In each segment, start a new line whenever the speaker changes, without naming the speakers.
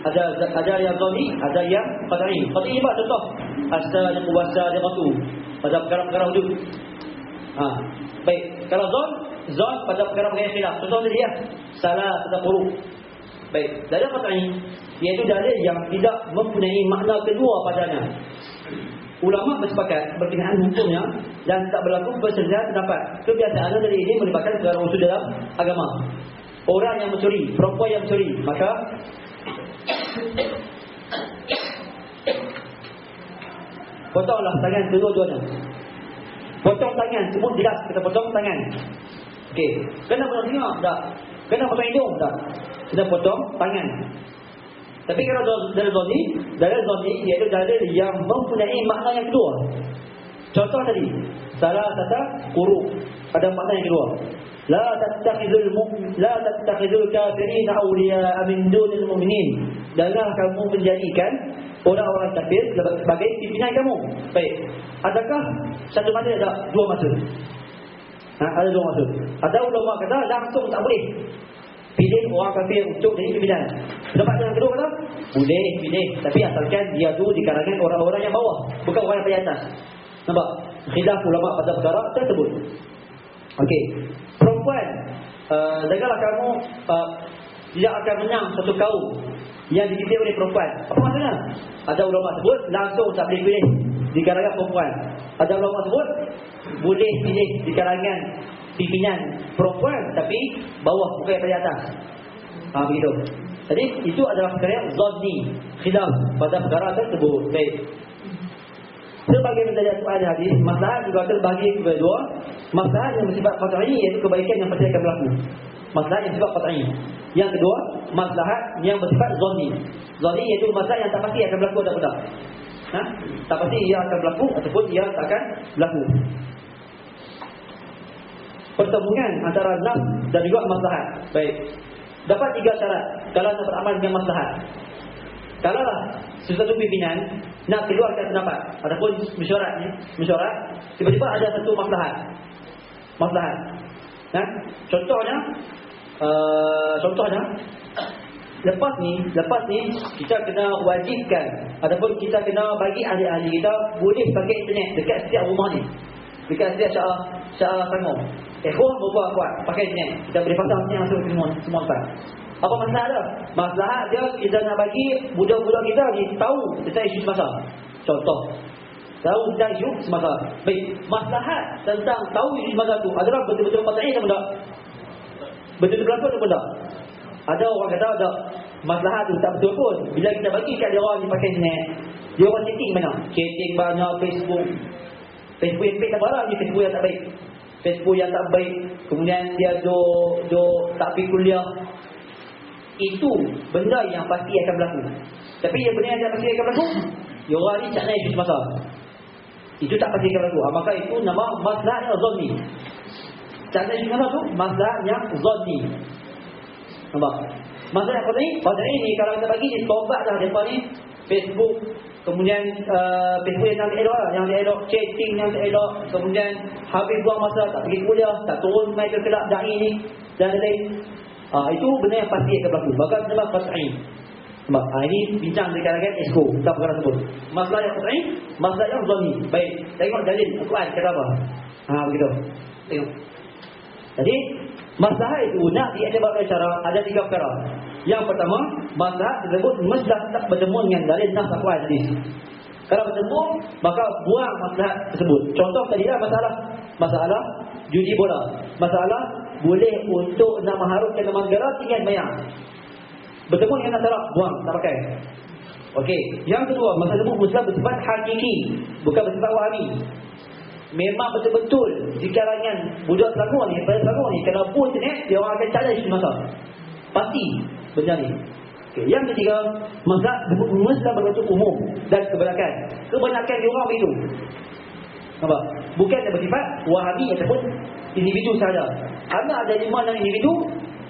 Ada yang zanni, ada yang qat'i. Qat'i apa contoh? As-sadiqu was-sadiqatu pada perkara-perkara wujud. Baik, kalau zon pada perkara-perkara khilaf. Contoh tadi ya, salah atau huruf. Baik, dalil qat'i iaitu dalil yang tidak mempunyai makna kedua padanya. Ulama bersepakat berkenaan hukumnya dan tak berlaku perselisihan pendapat. Kebiasaan dari ini melibatkan segala unsur dalam agama. Orang yang mencuri, perempuan yang mencuri, maka potonglah tangan kedua-duanya. Potong tangan, semua jelas kita potong tangan. Okey, kena potong telinga tak? Kena potong hidung tak? Kena potong tangan. Tapi kalau dalil zonni iaitu dalil yang mempunyai makna yang kedua. Contoh tadi, salah kata huruf ada makna yang kedua. La tattakhidul kafirin awliya'a min dunil mu'minin. Jangan kamu menjadikan orang-orang kafir sebagai pimpinan kamu. Baik. Adakah satu masa ada dua masa? Ada dua masa. Ada ulama kata langsung tak boleh pilih orang kafir untuk jadi pimpinan. Pendapat yang kedua kata boleh pilih, tapi asalkan dia tu di kalangan orang-orang yang bawah, bukan orang yang paling atas. Nampak? Khilaf ulama pada perkara tersebut. Okey. Perempuan, janganlah kamu tidak akan menang satu kaum yang dipimpin oleh perempuan. Apa maksudnya? Ada ulama sebut langsung tak boleh pilih di kalangan perempuan. Ada ulama sebut boleh pilih di kalangan pimpinan perempuan tapi bawah, bukan yang paling atas. Begitu. Jadi itu adalah perkara zanni, khilaf pada perkara tersebut. Baik. Sebagai menjadi soal hadis, masalah juga terbagi kepada dua. Masalah yang bersifat qat'i iaitu kebaikan yang pasti akan berlaku. Masalah yang bersifat qat'i. Yang kedua, masalah yang bersifat zanni. Zanni iaitu masalah yang tak pasti akan berlaku atau tidak. Tak pasti ia akan berlaku ataupun ia tak akan berlaku. Pertemuan antara nas dan juga maslahat. Baik. Dapat tiga syarat kalau nak beramal dengan maslahat. Kalaulah sesuatu pimpinan nak keluarkan pendapat ataupun mesyuarat, tiba-tiba ada satu maslahat. Contohnya lepas ni kita kena wajibkan ataupun kita kena bagi ahli-ahli kita boleh pakai internet dekat setiap rumah ni. Dekat setiap Syarah Selangor. Berbuat kuat pakai internet. Kita boleh pasang ni langsung semua tempat. Apa masalah dia? Masalah dia kita nak bagi budak-budak kita ni tahu tentang isu semasa. Contoh, tahu tentang isu semasa. Baik, masalah tentang tahu isu semasa tu adalah betul-betul patutnya atau tak? Betul-betul berlaku atau tak? Ada orang kata ada masalah tu tak betul pun. Bila kita bagi kat dia orang ni pakai internet, dia orang chatting mana? Chatting banyak Facebook yang baik tak barang ni, Facebook yang tak baik. Facebook yang tak baik, kemudian dia tak pergi kuliah. Itu benda yang pasti akan berlaku. Tapi yang benda yang tak pasti akan berlaku, dia orang ni tak naik isu semasa. Itu tak pasti akan berlaku. Maka itu nama masalah yang zanni. Tak naik isu semasa tu masalah yang zanni. Nampak? Masalah yang pada ini kalau kita bagi ni tobat dah depa ni Facebook, kemudian Facebook yang tak elok, chatting yang tak elok, kemudian habis buang masa tak pergi kuliah, tak turun mai ke kelab dai ni dan lain. Itu benda yang pasti akan berlaku. Bahkan sebab qat'i. Sebab ini bincang di kalangan esko tentang perkara tersebut. Masalah yang qat'i, masalah yang zanni. Baik, tengok dalil Al-Quran kata apa. Begitu. Tengok. Jadi masalah itu nak diiktirafkan secara ada tiga perkara. Yang pertama, masalah tersebut mesti tak bertemu dengan dalil nas Al-Quran hadis. Kalau bertemu, maka buang masalah tersebut. Contoh tadilah masalah judi bola. Masalah boleh untuk nak mengharumkan nama negara tinggal bayar. Bertemu dengan masalah, buang, tak pakai. Okey. Yang kedua, masalah tersebut mesti bersifat hakiki, bukan bersifat wahami. Memang betul-betul di kalangan budak Selangor ni, pada Selangor ni, kalau pun internet, dia orang akan challenge masa. Pasti benda ni. Okay. Yang ketiga, masalah mesti berbentuk umum dan kebanyakan. Kebanyakan dia orang begitu. Nampak? Bukan bersifat wahabi ataupun individu sahaja. Ada 5-6 individu,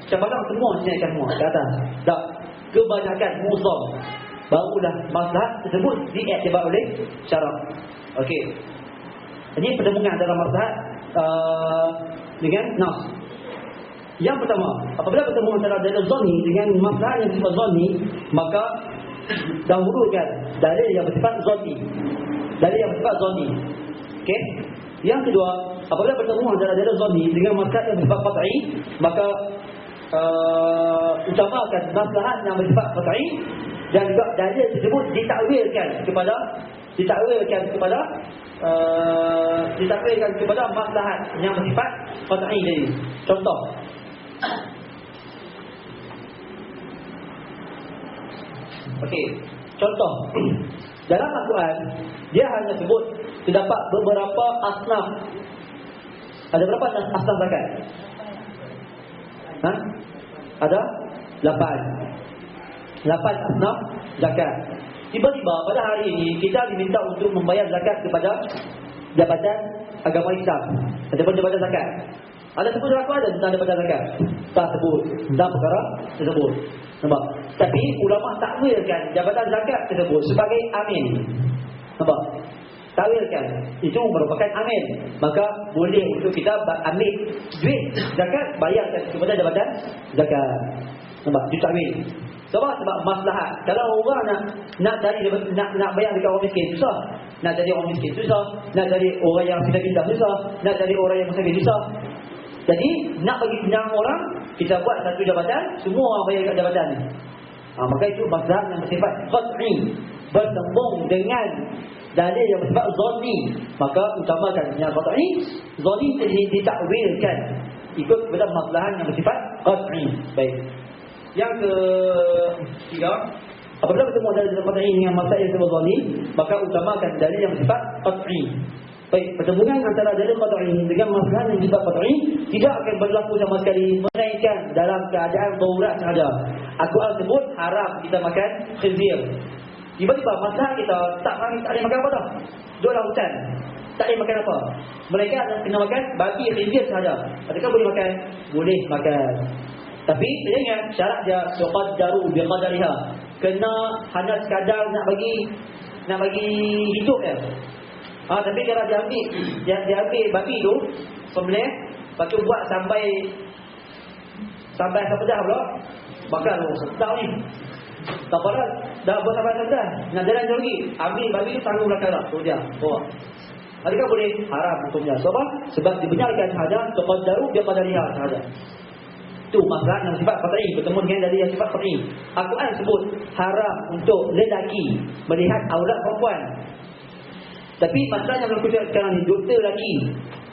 cabaran semua dinaikkan semua ke atas. Tak. Kebanyakan musuh. Barulah masalah tersebut diiktiraf oleh syarak. Okey. Ini pertemuan dalam masalah dengan nas. Yang pertama, apabila bertemu antara dalil zanni dengan maslahat yang bersifat zanni, maka dahulukan dalil yang bersifat zanni. Dalil yang bersifat zanni. Okey? Yang kedua, apabila bertemu antara dalil zanni dengan maslahat yang bersifat qat'i, maka utamakan maslahat yang bersifat qat'i dan juga dalil tersebut ditakwilkan kepada maslahat yang bersifat qat'i tadi. Contoh, okey, contoh dalam Al-Quran dia hanya sebut terdapat beberapa asnaf. Ada berapa asnaf zakat? Ada 8 asnaf zakat. Tiba-tiba pada hari ini kita diminta untuk membayar zakat kepada Jabatan Agama Islam ataupun Jabatan Zakat. Ada sebut dalam Al-Quran ada tentang Jabatan Zakat? Tak sebut tentang perkara tersebut. Nampak? Tapi ulama takwilkan Jabatan Zakat tersebut sebagai amin. Nampak? Takwilkan itu merupakan amin. Maka boleh untuk kita ambil duit zakat bayarkan kepada Jabatan Zakat. Nampak? Itu takwil. Sebab maslahat. Kalau orang nak cari nak bayar dekat orang miskin susah. Nak cari orang miskin susah. Nak cari orang yang pindah-pindah susah. Nak cari orang yang musafir susah. Jadi nak bagi senang orang, kita buat satu jabatan, semua orang bayar dekat jabatan ni. Maka itu maslahat yang bersifat qat'i, bertembung dengan dalil yang bersifat zanni. Maka utamakan yang qat'i, zanni ditakwilkan ikut kepada maslahat yang bersifat qat'i. Baik. Yang ketiga, apabila bertemu dalil qat'i dengan maslahat yang bersifat zanni, maka utamakan dalil yang bersifat qat'i. Baik, pertemuan antara dalil qat'i dengan maslahat yang bersifat qat'i tidak akan berlaku sama sekali melainkan dalam keadaan darurat sahaja. Al-Quran sebut haram kita makan khinzir. Tiba-tiba maslahat kita tak boleh makan apa dah. Duduklah hutan, tak boleh makan apa. Mereka kena makan babi khinzir sahaja. Adakah boleh makan? Boleh makan. Tapi saya ingat syarat dia tuqaddaru biqadariha. Kena hanya sekadar nak bagi hidup dia. Tapi kalau dia ambil babi tu, sembelih, lepas tu buat sampai pedah pula, bakal sedap ni. Tak apa dah buat sampai pedah, nak jalan jauh lagi, ambil babi tu tanggung belakang lah, tu dia, bawa. Adakah boleh? Haram hukumnya. Sebab dibenarkan sahaja, tuqaddaru biqadariha sahaja. Itu masalah yang sifat qat'i, bertemu dengan dalil yang sifat qat'i. Al-Quran sebut haram untuk lelaki melihat aurat perempuan. Tapi masalah yang berlaku sekarang ni, doktor lelaki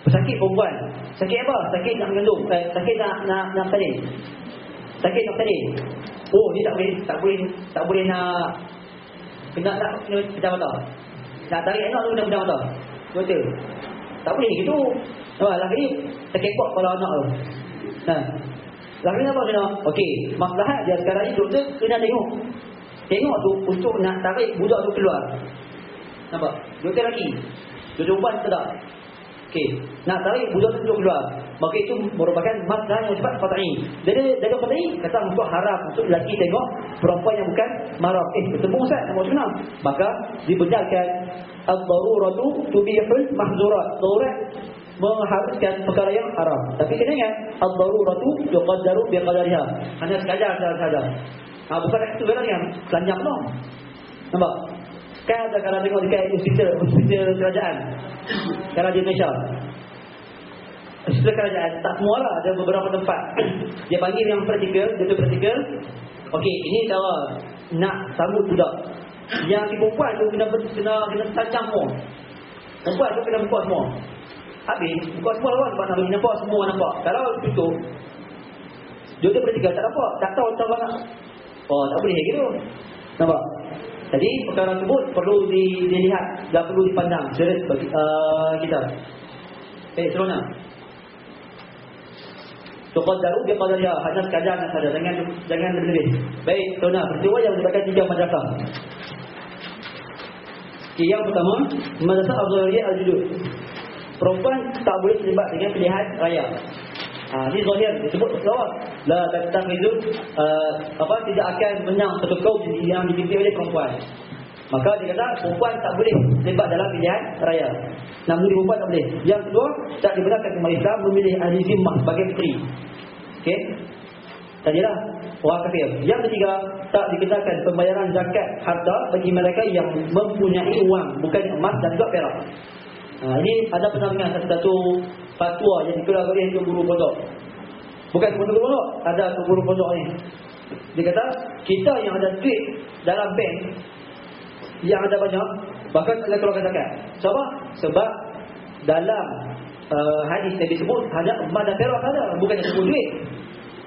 pesakit perempuan. Sakit apa? Sakit nak mengandung, sakit nak salin. Sakit nak salin. Oh, ni tak boleh nak kena pecah mata. Nak tarik anak tu kena pecah mata. Doktor. Tak boleh gitu. Lelaki sakit kuat kepala anak tu. Lelaki apa kena? Okey, maslahat dia sekarang ni doktor kena tengok tu untuk nak tarik budak tu keluar. Nampak? Doktor lelaki, doktor perempuan tak. Okey, nak tarik budak tu keluar. Maka itu merupakan masalah yang sifat qat'i. Jadi dalam qat'i kata untuk haram untuk lelaki tengok perempuan yang bukan mahram. Bertemu Ustaz nak buat sunat. Maka dibenarkan ad-daruratu tubihul mahzurat. Darurat mengharuskan perkara yang haram. Tapi kena ingat ad-daruratu tuqaddaru biqadariha. Hanya sekadar saja. Bukan itu benar telanjang penuh. Nampak? Kan ada kalau tengok dekat hospital kerajaan. Kalau di Malaysia, hospital kerajaan tak semua lah, ada beberapa tempat. Dia panggil yang praktikal, dia praktikal. Okey, ini cara nak sambut budak. Yang si perempuan tu kena tancang semua. Perempuan tu kena buka semua. Habis buka semua lah sebab nak bagi nampak semua nampak. Kalau tutup, dia praktikal tak nampak, tak tahu macam mana. Tak boleh gitu. Nampak? Jadi perkara tersebut perlu dilihat dan perlu dipandang serius bagi kita. Serona. Tuqaddaru biqadariha, hanya sekadar saja, jangan berlebih. Baik, serona, peristiwa yang melibatkan 3 madrasah. Yang pertama, madrasah az-zahiriyah al-judud. Perempuan tak boleh terlibat dengan pilihan raya. Ini zahir disebut selawat. La tattakhidhu tidak akan menang satu kaum yang dipimpin oleh perempuan. Maka dia kata perempuan tak boleh terlibat dalam pilihan raya. Namun perempuan tak boleh. Yang kedua, tak dibenarkan umat Islam memilih ahli zimmah sebagai menteri. Okey. Tadilah orang kafir. Yang ketiga, tak dikenakan pembayaran zakat harta bagi mereka yang mempunyai uang, bukan emas dan juga perak. Ini ada pernah dengar satu fatwa yang dikeluarkan oleh guru pondok. Bukan guru pondok, ada guru pondok ni. Dia kata, kita yang ada duit dalam bank yang ada banyak, bahkan tak keluarkan zakat. Sebab dalam hadis Nabi sebut hanya emas dan perak saja, bukan sebut duit.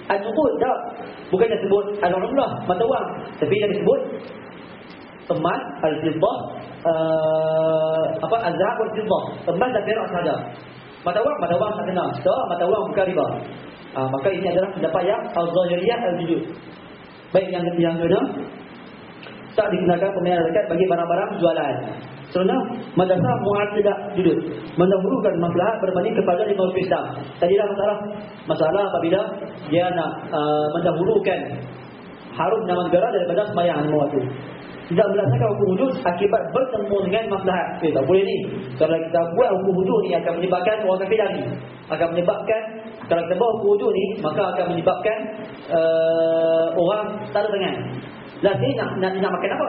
Al-Nuqud tak, bukan sebut al-umrah, mata wang, tapi dia disebut emas, al-fiddah, al-zahab wal-fiddah, emas dan perak saja. Mata wang tak kena. So, mata wang bukan riba. Maka ini adalah pendapat yang al-zahiriyah al-judud. Baik, yang kedua, tak dikenakan pembayaran zakat bagi barang-barang jualan. Sebenarnya madrasah mu'tadah judud mendahulukan maslahat berbanding kepada lima Islam. Tadilah masalah apabila dia nak mendahulukan harum nama negara daripada sembahyang lima waktu. Tidak melaksanakan hukum wujud akibat bertemu dengan maslahat. Tak boleh ni. Kalau kita buat hukum wujud ni akan menyebabkan orang kafir lagi. Akan menyebabkan, kalau kita buat hukum wujud ni, maka akan menyebabkan orang tak ada tangan. Lah ni nak makan apa?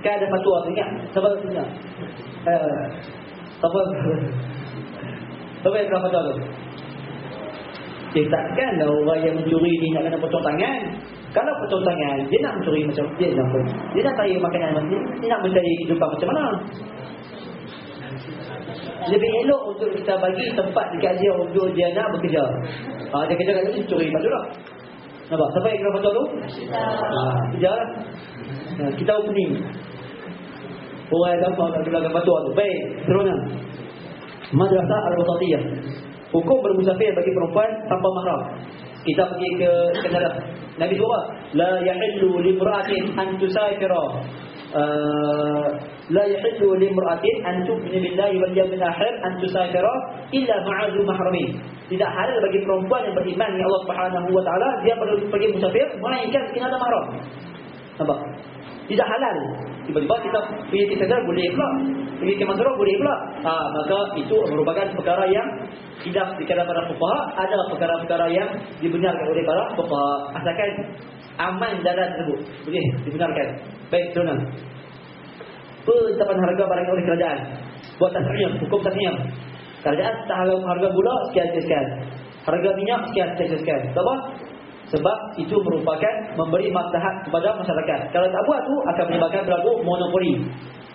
Kan ada fatwa tu ingat? Siapa ingat? Siapa yang kena fatwa tu? Takkanlah orang yang mencuri ni nak kena potong tangan. Kalau potong tangan, dia nak mencuri macam dia nak cari makanan macam ni, dia nak mencari kehidupan macam mana? Lebih elok untuk kita bagi tempat dekat dia untuk dia nak bekerja. Dia kerja kat sini curi baju lah. Nampak? Siapa yang kena fatwa tu? Kita. Kita opening. Orang yang gampang nak keluarkan fatwa tu. Baik, seterusnya. Madrasah Al-Wasatiyah. Hukum bermusafir bagi perempuan tanpa mahram. Kita pergi ke Canada. Nabi sebut apa? La yahillu limra'atin an tusafira. La yahillu limra'atin an tu'mina billahi wal yawmil akhir an tusafira illa ma'a dhu mahramin. Tidak halal bagi perempuan yang beriman dengan Allah Subhanahu wa taala dia pergi musafir melainkan kena ada mahram. Nampak? Tidak halal. Tiba-tiba kita pergi ke Canada boleh pula. Pergi ke Madura boleh pula. Maka itu merupakan perkara yang tidak dikira para fuqaha. Ada perkara-perkara yang dibenarkan oleh para fuqaha. Asalkan aman dalam tersebut boleh dibenarkan. Baik, tuan-tuan. Penetapan harga barang oleh kerajaan. Buat tasniam, hukum tasniam. Kerajaan tak harga gula sekian-sekian. Harga minyak sekian-sekian. Sebab Sebab itu merupakan memberi maslahat kepada masyarakat. Kalau tak buat tu akan menyebabkan berlaku monopoli.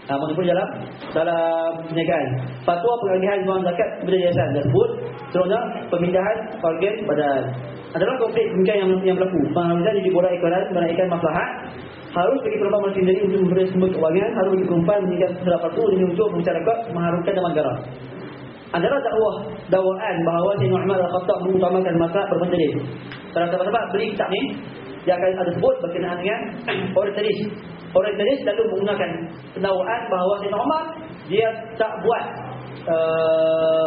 Monopoli dalam perniagaan. Fatwa pengalihan wang zakat kepada yayasan tersebut seterusnya pemindahan organ badan. Adalah konflik pemikiran yang berlaku. Pengalihan di bola ekonomi menaikkan maslahat. Harus bagi perempuan masih sendiri untuk memberi sumber keuangan. Harus bagi perempuan meninggal terdapat tu demi untuk masyarakat mengharumkan nama negara. Adalah dakwaan bahawa Sayyidina Umar Al-Khattab mengutamakan masalah berpencelis. Kalau sahabat-sahabat beli kitab ni, dia akan ada sebut berkenaan dengan orientalis. Orientalis lalu menggunakan pendakwaan bahawa Sayyidina Umar dia tak buat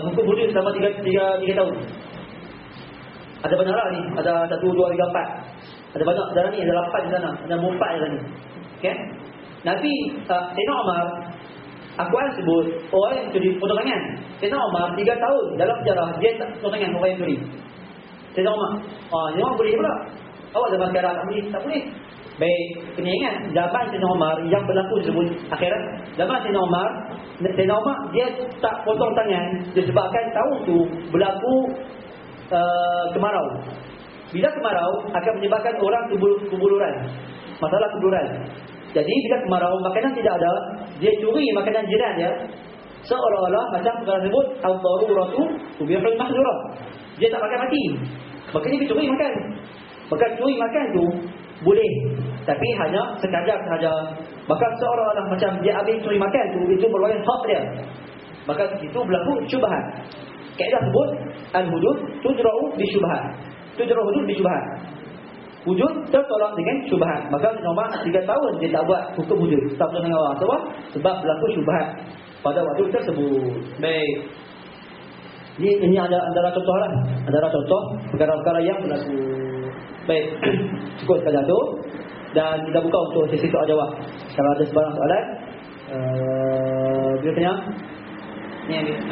hukum wujud selama 3 tahun. Ada banyak lah ni, ada 1, 2, 3, 4. Ada banyak dalam ni, ada 8 di sana, ada 4 di sana. Okey. Nabi Sayyidina Umar Al-Quran sebut orang yang curi potong tangan. Sayyidina Umar 3 tahun dalam sejarah dia tak potong tangan orang yang curi. Sayyidina Umar, Sayyidina Umar boleh pula. Awak zaman sekarang tak boleh. Baik, kena ingat zaman Sayyidina Umar yang berlaku sebelum akhirat. Zaman Sayyidina Umar dia tak potong tangan disebabkan tahun tu berlaku kemarau. Bila kemarau akan menyebabkan orang kebuluran. Masalah kebuluran. Jadi bila kemarau makanan tidak ada, dia curi makanan jiran dia. Seolah-olah macam perkara sebut al-daruratu tubihul mahdurah. Dia tak makan mati. Maka dia curi makan. Maka curi makan tu boleh, tapi hanya sekadar sahaja. Maka seolah-olah macam dia habis curi makan tu, itu merupakan hak dia. Maka itu berlaku syubhat. Kaedah sebut al-hudud tudra'u bi syubhat. Tudra'u hudud bi syubhat. Wujud tertolak dengan syubhat. Maka normal 3 tahun dia tak buat hukum wujud. Tak betul dengan orang. Sebab berlaku syubhat pada waktu tersebut. Baik. Ini ada antara contoh lah. Antara contoh perkara-perkara yang berlaku. Baik. Cukup sekadar tu. Dan kita buka untuk sesi soal jawab. Kalau ada sebarang soalan, bila tanya. Ni yang kita